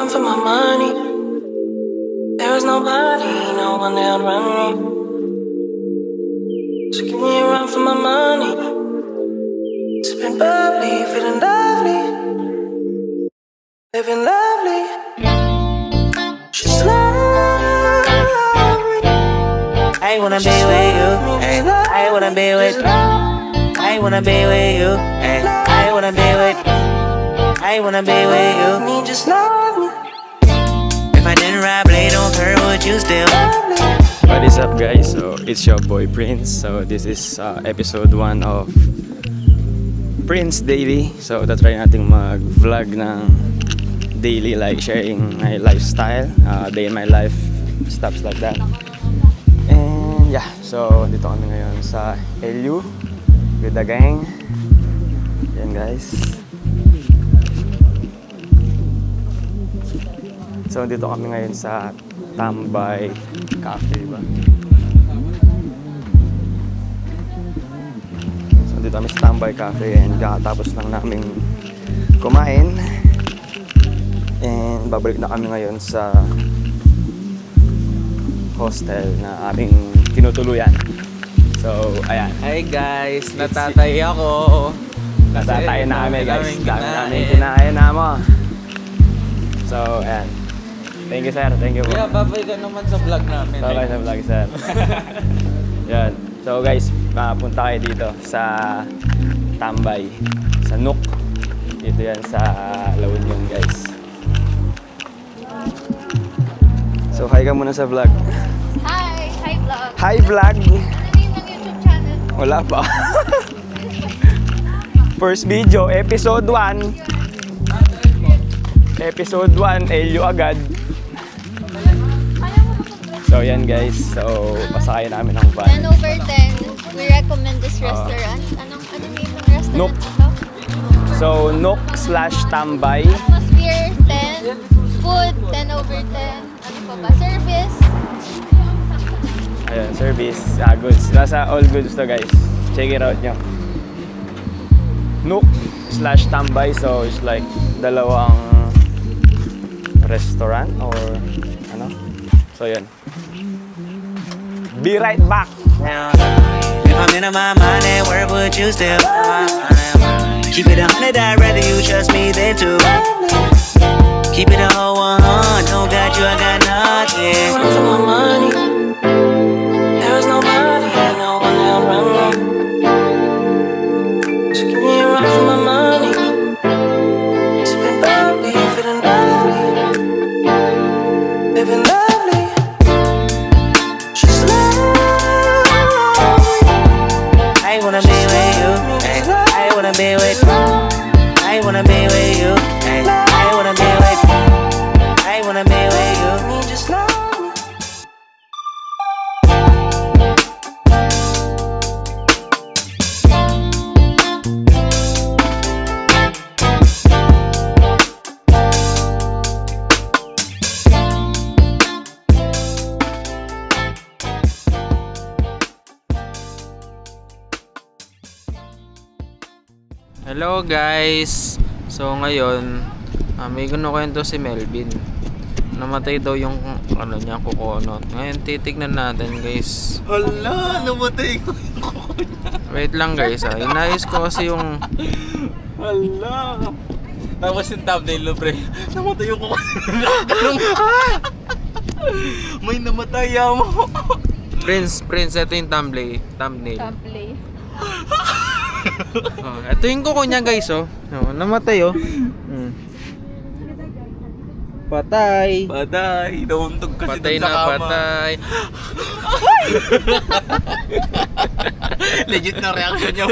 run for my money. There is nobody, no one that run me. So give me a run for my money. Sipping bubbly, feeling lovely, living lovely. She's lovely. I wanna be with you. Ay, I wanna be with. I wanna be with you. Ay, I wanna be with. I wanna be with you. Me, just love me. If I didn't ride blade on her, would you still? What is up, guys? So it's your boy Prince. So this is episode 1 of Prince Daily. So tatry nating mag-vlog ng daily, like sharing my lifestyle, day in my life, stuff like that. And yeah, so dito kami ngayon sa LU with the gang. Yan, guys. So dito kami ngayon sa Tambay Cafe ba? So dito kami sa Tambay Cafe and kakatapos lang namin kumain. And babalik na kami ngayon sa hostel na aming tinutuluyan. So ayan. Hi guys, natatay ako. Natatay na kami, guys. Dami namin kinain na mo. So ayan. Thank you, sir. Thank you po. Yeah, babay ka naman sa vlog namin. Babay sa vlog, sir. Yan. So guys, punta kayo dito sa Tambay, sa Nook. Dito yan sa La Union, guys. So hi ka muna sa vlog. Hi! Hi vlog! Hi vlog! Ano name ng YouTube channel? Wala pa. First video, episode 1. Episode 1, LU agad. So yan, guys, so pasakay namin ng van. 10 over 10, we recommend this restaurant. Anong name ng restaurant Nook. ito? So Nook/Tambay. Atmosphere 10, food 10 over 10, ano pa ba? Service. Ayun, service, goods. Nasa all goods to, guys. Check it out nyo. Nook/Tambay, so it's like dalawang restaurant or ano. So yun. Be right back. If I'm in my mind, then where would you still? Keep it 100, I'd rather you trust me than to. Keep it a whole 100, don't got you, I got nothing. Run for my money. There is nobody, no one that run me. So give me a run for my money. Sipping bubbly, feeling lovely, living lovely. She's lovely. I wanna be with you. Ay, I wanna be with. I wanna be with you. Ay, I wanna be with. I wanna be with you. Me, just love me. Hello guys! So ngayon, may kinukwento si Melvin. Namatay daw yung ano niya, kukonot. Ngayon titignan natin, guys. Hala, namatay ko yung kuko niya. Wait lang, guys, ha. Inayos ko kasi yung... Hala. Tapos yung thumbnail no, pre. Namatay yung kuko niya. May namatay mo. Prince, ito yung thumbnail. Play. Oh, ito yung kuko niya, guys, oh. Oh, namatay, oh. Patay. Patay. Nauntog kasi Patay dun sa na, kama. patay. Legit na reaction niya.